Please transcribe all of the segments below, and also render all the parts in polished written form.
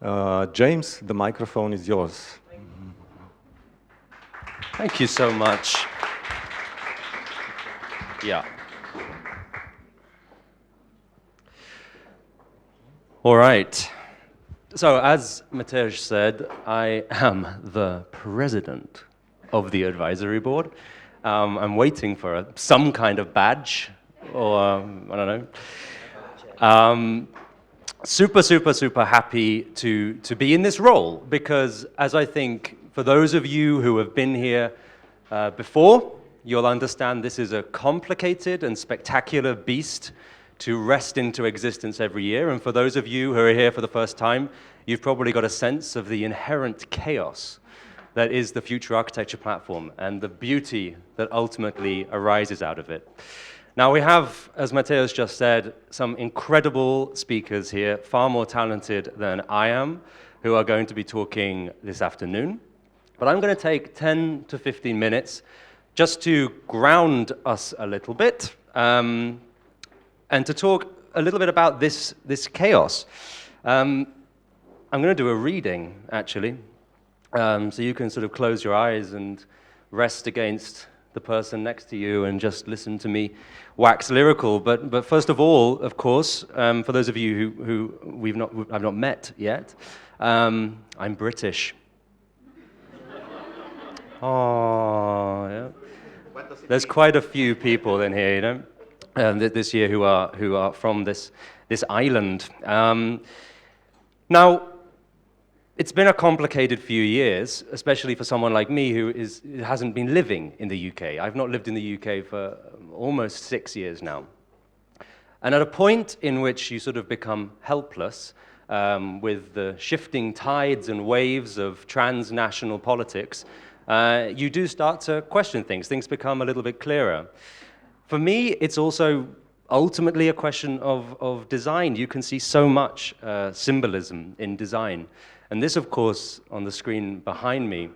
James, the microphone is yours. Thank you so much. Yeah. All right. So, as Matej said, I am the president of the advisory board. I'm waiting for some kind of badge, or I don't know. Super happy to be in this role, because as I think for those of you who have been here before, you'll understand this is a complicated and spectacular beast to wrest into existence every year. And for those of you who are here for the first time, you've probably got a sense of the inherent chaos that is the future architecture platform and the beauty that ultimately arises out of it. Now we have, as Mateusz just said, some incredible speakers here, far more talented than I am, who are going to be talking this afternoon. But I'm going to take 10 to 15 minutes just to ground us a little bit, and to talk a little bit about this chaos. I'm going to do a reading, actually, so you can sort of close your eyes and rest against the person next to you and just listen to me wax lyrical. But first of all, of course, for those of you who I've not met yet, I'm British. Oh, yeah. There's quite a few people in here, you know, this year who are from this island. Now, it's been a complicated few years, especially for someone like me who hasn't been living in the UK. I've not lived in the UK for almost 6 years now. And at a point in which you sort of become helpless with the shifting tides and waves of transnational politics, you do start to question things. Things become a little bit clearer. For me, it's also ultimately a question of design. You can see so much symbolism in design. And this, of course, on the screen behind me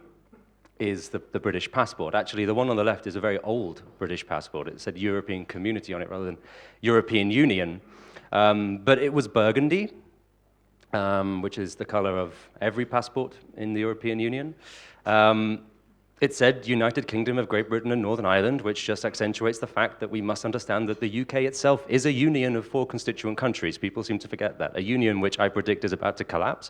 is the British passport. Actually, the one on the left is a very old British passport. It said European Community on it rather than European Union. But it was burgundy, which is the color of every passport in the European Union. It said United Kingdom of Great Britain and Northern Ireland, which just accentuates the fact that we must understand that the UK itself is a union of 4 constituent countries. People seem to forget that. A union which I predict is about to collapse.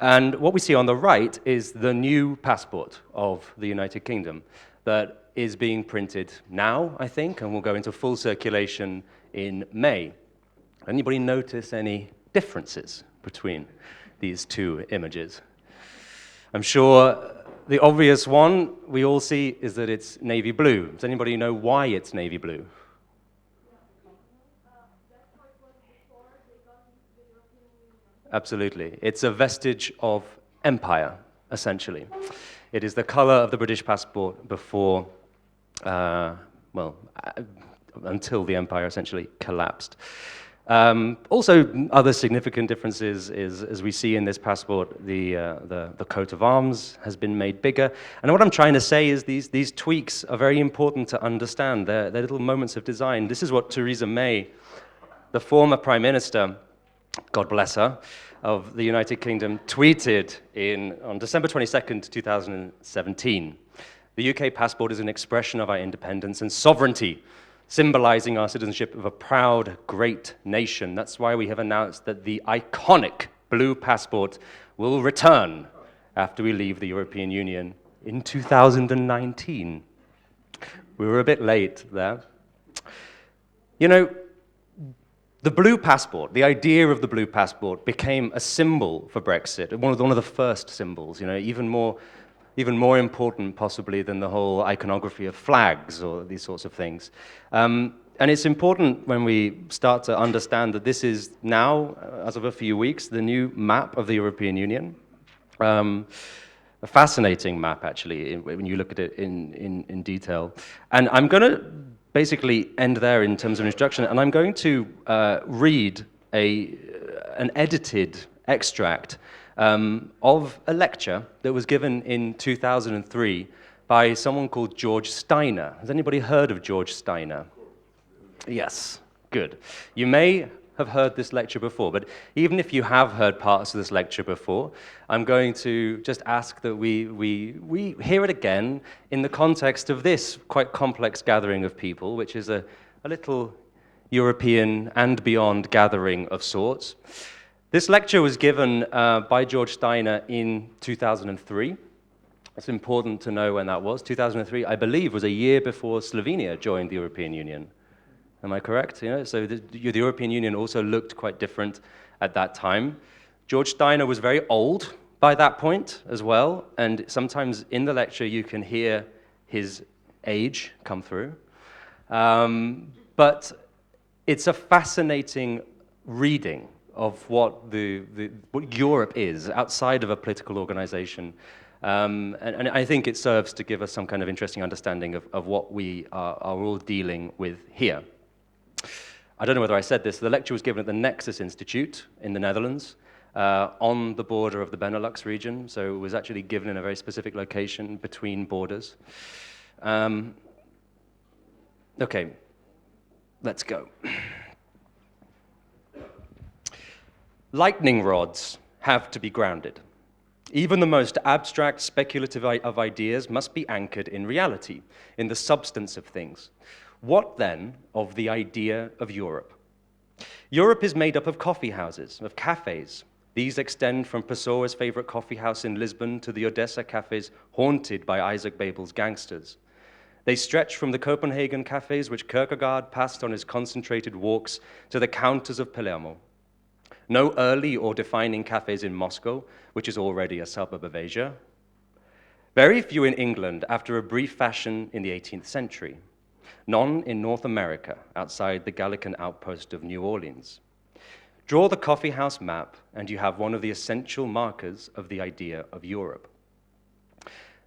And what we see on the right is the new passport of the United Kingdom that is being printed now, I think, and will go into full circulation in May. Anybody notice any differences between these two images? I'm sure the obvious one we all see is that it's navy blue. Does anybody know why it's navy blue? Absolutely. It's a vestige of empire, essentially. It is the color of the British passport before, until the empire essentially collapsed. Also, other significant differences is, as we see in this passport, the coat of arms has been made bigger. And what I'm trying to say is these tweaks are very important to understand. They're little moments of design. This is what Theresa May, the former Prime Minister, God bless her, of the United Kingdom, tweeted on December 22nd, 2017. The UK passport is an expression of our independence and sovereignty, symbolizing our citizenship of a proud, great nation. That's why we have announced that the iconic blue passport will return after we leave the European Union in 2019. We were a bit late there. You know, the blue passport, the idea of the blue passport became a symbol for Brexit, one of the first symbols, you know, even more important possibly than the whole iconography of flags or these sorts of things. And it's important when we start to understand that this is now, as of a few weeks, the new map of the European Union. A fascinating map, actually, when you look at it in detail. And I'm going to basically end there in terms of introduction, and I'm going to read an edited extract of a lecture that was given in 2003 by someone called George Steiner. Has anybody heard of George Steiner? Yes, good. You may have heard this lecture before, but even if you have heard parts of this lecture before, I'm going to just ask that we hear it again in the context of this quite complex gathering of people, which is a little European and beyond gathering of sorts. This lecture was given by George Steiner in 2003. It's important to know when that was. 2003, I believe, was a year before Slovenia joined the European Union. Am I correct? You know, so the European Union also looked quite different at that time. George Steiner was very old by that point as well, and sometimes in the lecture you can hear his age come through. But it's a fascinating reading of what what Europe is outside of a political organization. And I think it serves to give us some kind of interesting understanding of what we are all dealing with here. I don't know whether I said this. The lecture was given at the Nexus Institute in the Netherlands, on the border of the Benelux region. So it was actually given in a very specific location between borders. Okay, let's go. Lightning rods have to be grounded. Even the most abstract, speculative of ideas must be anchored in reality, in the substance of things. What then of the idea of Europe? Europe is made up of coffee houses, of cafes. These extend from Pessoa's favorite coffee house in Lisbon to the Odessa cafes haunted by Isaac Babel's gangsters. They stretch from the Copenhagen cafes which Kierkegaard passed on his concentrated walks to the counters of Palermo. No early or defining cafes in Moscow, which is already a suburb of Asia. Very few in England after a brief fashion in the 18th century. None in North America, outside the Gallican outpost of New Orleans. Draw the coffee house map, and you have one of the essential markers of the idea of Europe.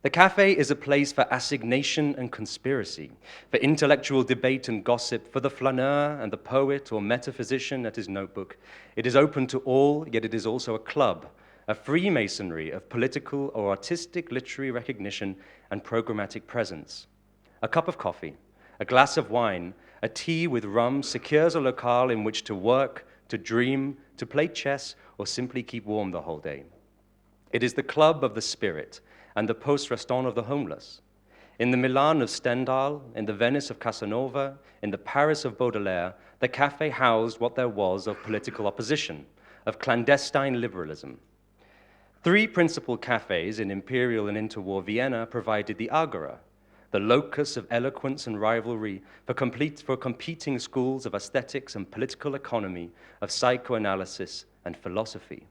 The cafe is a place for assignation and conspiracy, for intellectual debate and gossip, for the flaneur and the poet or metaphysician at his notebook. It is open to all, yet it is also a club, a freemasonry of political or artistic literary recognition and programmatic presence. A cup of coffee, a glass of wine, a tea with rum secures a locale in which to work, to dream, to play chess, or simply keep warm the whole day. It is the club of the spirit and the post-restant of the homeless. In the Milan of Stendhal, in the Venice of Casanova, in the Paris of Baudelaire, the cafe housed what there was of political opposition, of clandestine liberalism. Three principal cafes in imperial and interwar Vienna provided the agora, the locus of eloquence and rivalry for competing schools of aesthetics and political economy, of psychoanalysis and philosophy.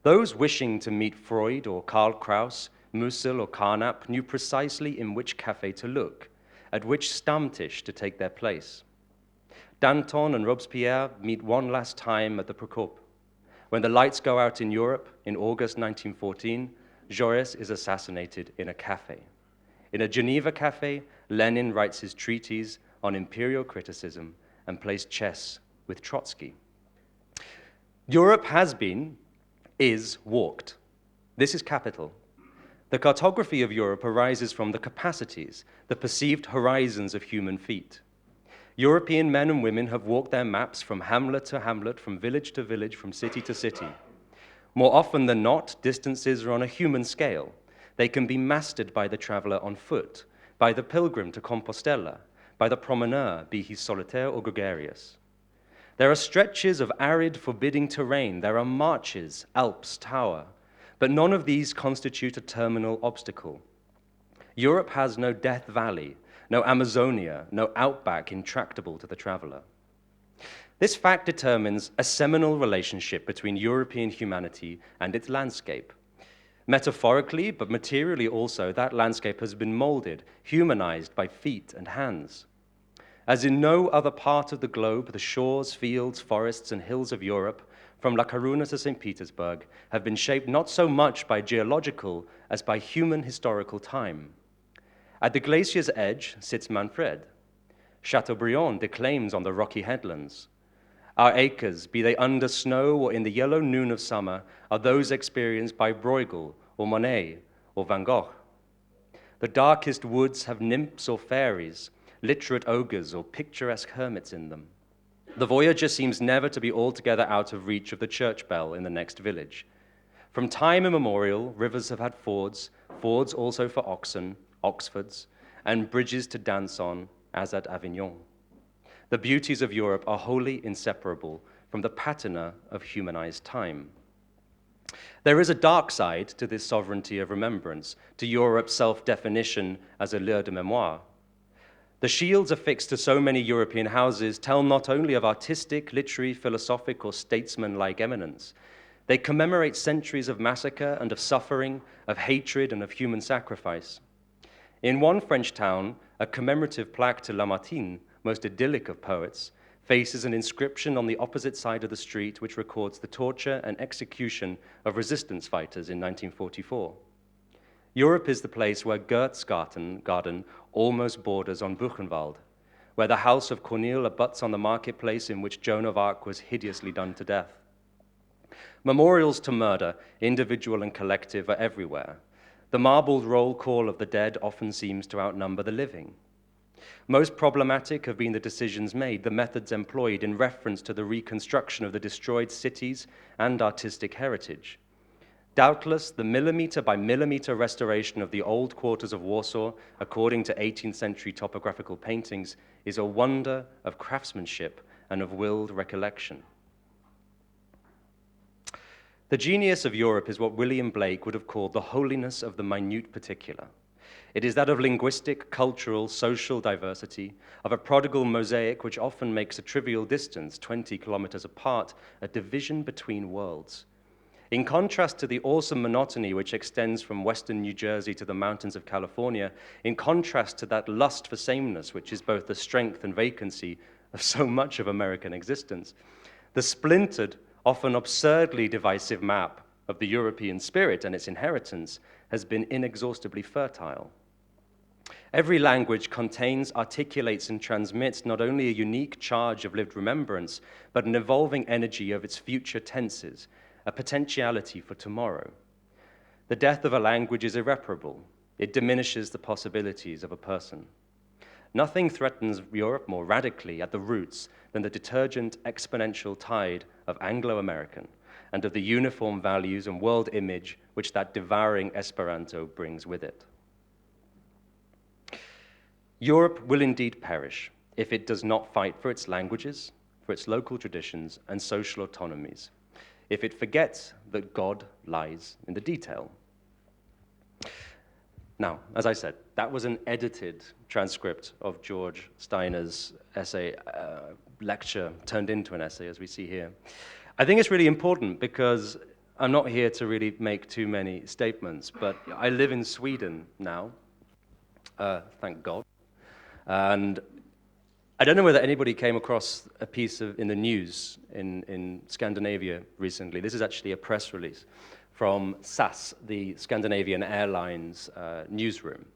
Those wishing to meet Freud or Karl Kraus, Musil or Carnap knew precisely in which cafe to look, at which Stammtisch to take their place. Danton and Robespierre meet one last time at the Prokop. When the lights go out in Europe in August 1914, Jaurès is assassinated in a cafe. In a Geneva cafe, Lenin writes his treatise on imperial criticism and plays chess with Trotsky. Europe has been, is walked. This is capital. The cartography of Europe arises from the capacities, the perceived horizons of human feet. European men and women have walked their maps from hamlet to hamlet, from village to village, from city to city. More often than not, distances are on a human scale. They can be mastered by the traveler on foot, by the pilgrim to Compostela, by the promeneur, be he solitaire or gregarious. There are stretches of arid, forbidding terrain. There are marches, Alps, Tower, but none of these constitute a terminal obstacle. Europe has no Death Valley, no Amazonia, no outback intractable to the traveler. This fact determines a seminal relationship between European humanity and its landscape. Metaphorically, but materially also, that landscape has been molded, humanized by feet and hands. As in no other part of the globe, the shores, fields, forests, and hills of Europe, from La Coruna to St. Petersburg, have been shaped not so much by geological as by human historical time. At the glacier's edge sits Manfred. Chateaubriand declaims on the rocky headlands. Our acres, be they under snow or in the yellow noon of summer, are those experienced by Bruegel or Monet or Van Gogh. The darkest woods have nymphs or fairies, literate ogres or picturesque hermits in them. The voyager seems never to be altogether out of reach of the church bell in the next village. From time immemorial, rivers have had fords, fords also for oxen, Oxfords, and bridges to dance on, as at Avignon. The beauties of Europe are wholly inseparable from the patina of humanized time. There is a dark side to this sovereignty of remembrance, to Europe's self-definition as a lieu de mémoire. The shields affixed to so many European houses tell not only of artistic, literary, philosophic, or statesman-like eminence. They commemorate centuries of massacre and of suffering, of hatred and of human sacrifice. In one French town, a commemorative plaque to Lamartine, most idyllic of poets, faces an inscription on the opposite side of the street which records the torture and execution of resistance fighters in 1944. Europe is the place where Goethe's garden almost borders on Buchenwald, where the house of Corneille abuts on the marketplace in which Joan of Arc was hideously done to death. Memorials to murder, individual and collective, are everywhere. The marbled roll call of the dead often seems to outnumber the living. Most problematic have been the decisions made, the methods employed in reference to the reconstruction of the destroyed cities and artistic heritage. Doubtless, the millimeter by millimeter restoration of the old quarters of Warsaw, according to 18th century topographical paintings, is a wonder of craftsmanship and of willed recollection. The genius of Europe is what William Blake would have called the holiness of the minute particular. It is that of linguistic, cultural, social diversity, of a prodigal mosaic which often makes a trivial distance, 20 kilometers apart, a division between worlds. In contrast to the awesome monotony which extends from western New Jersey to the mountains of California, in contrast to that lust for sameness which is both the strength and vacancy of so much of American existence, the splintered, often absurdly divisive map of the European spirit and its inheritance has been inexhaustibly fertile. Every language contains, articulates, and transmits not only a unique charge of lived remembrance, but an evolving energy of its future tenses, a potentiality for tomorrow. The death of a language is irreparable. It diminishes the possibilities of a person. Nothing threatens Europe more radically at the roots than the detergent exponential tide of Anglo-American and of the uniform values and world image which that devouring Esperanto brings with it. Europe will indeed perish if it does not fight for its languages, for its local traditions and social autonomies, if it forgets that God lies in the detail. Now, as I said, that was an edited transcript of George Steiner's essay, lecture turned into an essay, as we see here. I think it's really important because I'm not here to really make too many statements, but I live in Sweden now, thank God. And I don't know whether anybody came across a piece in the news in Scandinavia recently. This is actually a press release from SAS, the Scandinavian Airlines newsroom.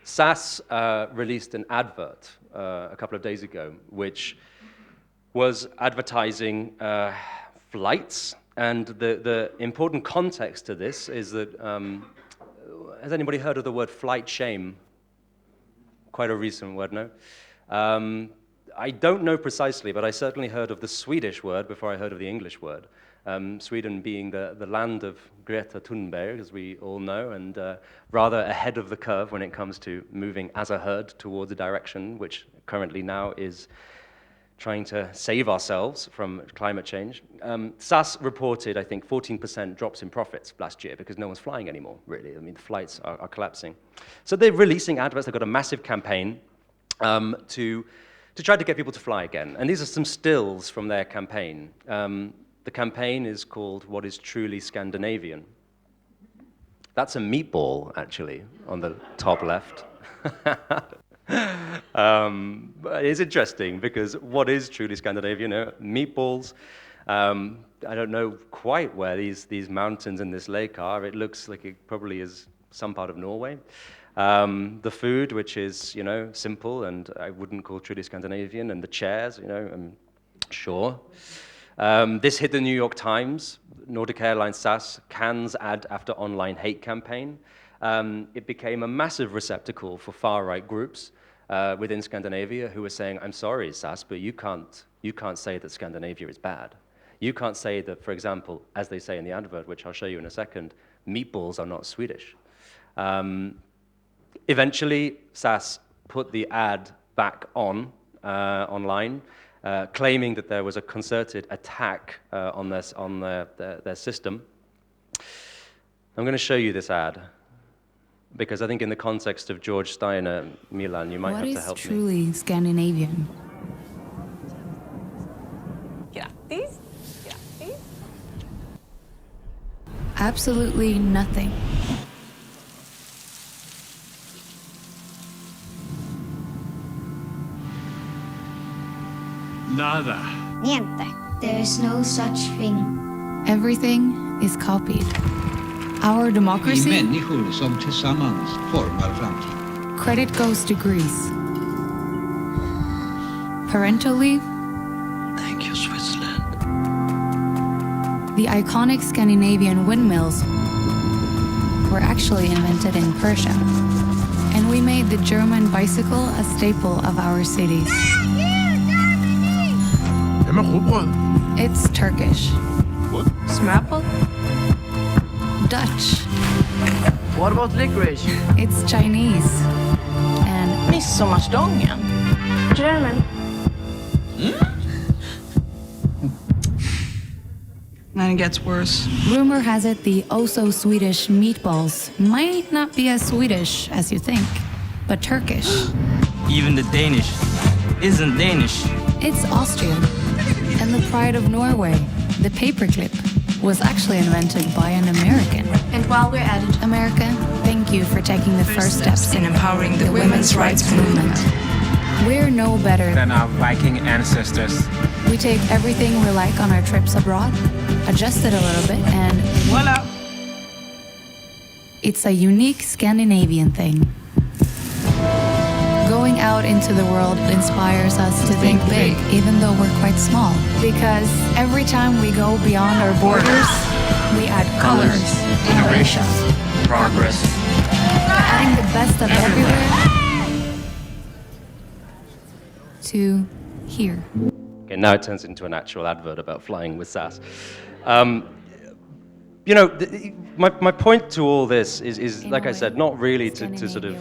SAS released an advert a couple of days ago, which was advertising flights. And the important context to this is that, has anybody heard of the word flight shame? Quite a recent word, no? I don't know precisely, but I certainly heard of the Swedish word before I heard of the English word. Sweden being the land of Greta Thunberg, as we all know, and rather ahead of the curve when it comes to moving as a herd towards a direction which currently now is trying to save ourselves from climate change. SAS reported, I think, 14% drops in profits last year because no one's flying anymore, really. I mean, the flights are collapsing. So they're releasing adverts. They've got a massive campaign to try to get people to fly again. And these are some stills from their campaign. The campaign is called What is Truly Scandinavian. That's a meatball, actually, on the top left. But it's interesting because what is truly Scandinavian? Meatballs. I don't know quite where these mountains and this lake are. It looks like it probably is some part of Norway. The food, which is, simple and I wouldn't call truly Scandinavian, and the chairs, sure. This hit the New York Times. Nordic Airlines SAS cans ad after online hate campaign. It became a massive receptacle for far-right groups within Scandinavia who were saying, I'm sorry, SAS, but you can't you can't say that Scandinavia is bad. You can't say that, for example, as they say in the advert, which I'll show you in a second, meatballs are not Swedish. Eventually, SAS put the ad back on online, claiming that there was a concerted attack on their system. I'm going to show you this ad, because I think in the context of George Steiner, Milan, you might have to help me. What is truly Scandinavian? Grattis. Grattis. Absolutely nothing. Nada. Niente. There is no such thing. Everything is copied. Our Vi democracy, människor som tillsammans formar framtiden. credit goes to Greece. Parental leave, Thank you, Switzerland. the iconic Scandinavian windmills were actually invented in Persia. And we made the German bicycle a staple of our cities. It's Turkish, Smörpel. Dutch, What about licorice? it's Chinese, and Midsommarstången. German. Then it gets worse. rumor has it the oh-so-Swedish meatballs might not be as Swedish as you think, but Turkish. Even the Danish isn't Danish. It's Austrian. And the pride of Norway, the paperclip, was actually invented by an American. And while we're at it, America, thank you for taking the first steps in empowering the women's rights movement. We're no better Than our Viking ancestors. We take everything we like on our trips abroad, adjust it a little bit, and Voila! it's a unique Scandinavian thing. Going out into the world inspires us to think big, even though we're quite small. Because every time we go beyond our borders, we add colors, innovation, Progress. adding the best of everywhere to here. Okay, now it turns into an actual advert about flying with SAS. My point to all this is like I said, not really to sort of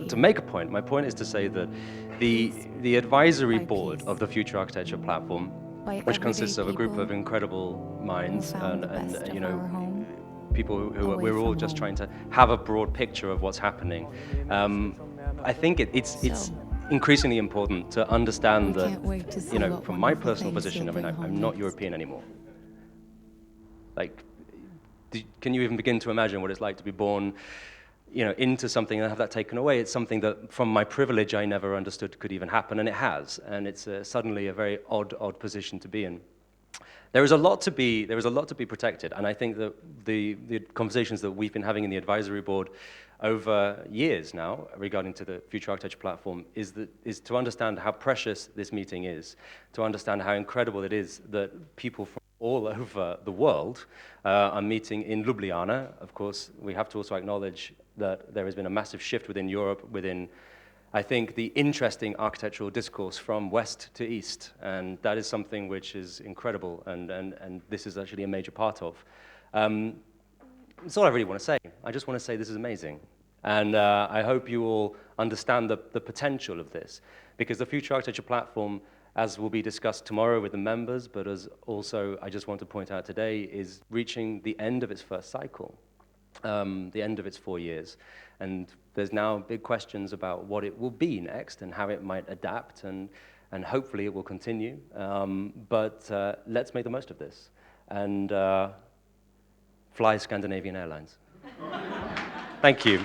to make a point. My point is to say that the advisory board of the Future Architecture Platform, which consists of a group of incredible minds and people who we're all just trying to have a broad picture of what's happening. I think it's increasingly important to understand that, from my personal position, I mean, I'm not European anymore. Like, can you even begin to imagine what it's like to be born, into something and have that taken away? It's something that, from my privilege, I never understood could even happen, and it has. And it's suddenly a very odd position to be in. There is a lot to be protected, and I think that the conversations that we've been having in the advisory board over years now regarding to the Future Architecture Platform is to understand how precious this meeting is, to understand how incredible it is that people from all over the world are meeting in Ljubljana. Of course, we have to also acknowledge that there has been a massive shift within Europe, within, I think, the interesting architectural discourse from west to east, and that is something which is incredible, and this is actually a major part of. That's all I really want to say. I just want to say this is amazing, and I hope you all understand the potential of this, because the Future Architecture Platform, as will be discussed tomorrow with the members, but as also I just want to point out today, is reaching the end of its first cycle, the end of its 4 years. And there's now big questions about what it will be next and how it might adapt, and hopefully it will continue. But let's make the most of this and fly Scandinavian Airlines. Thank you.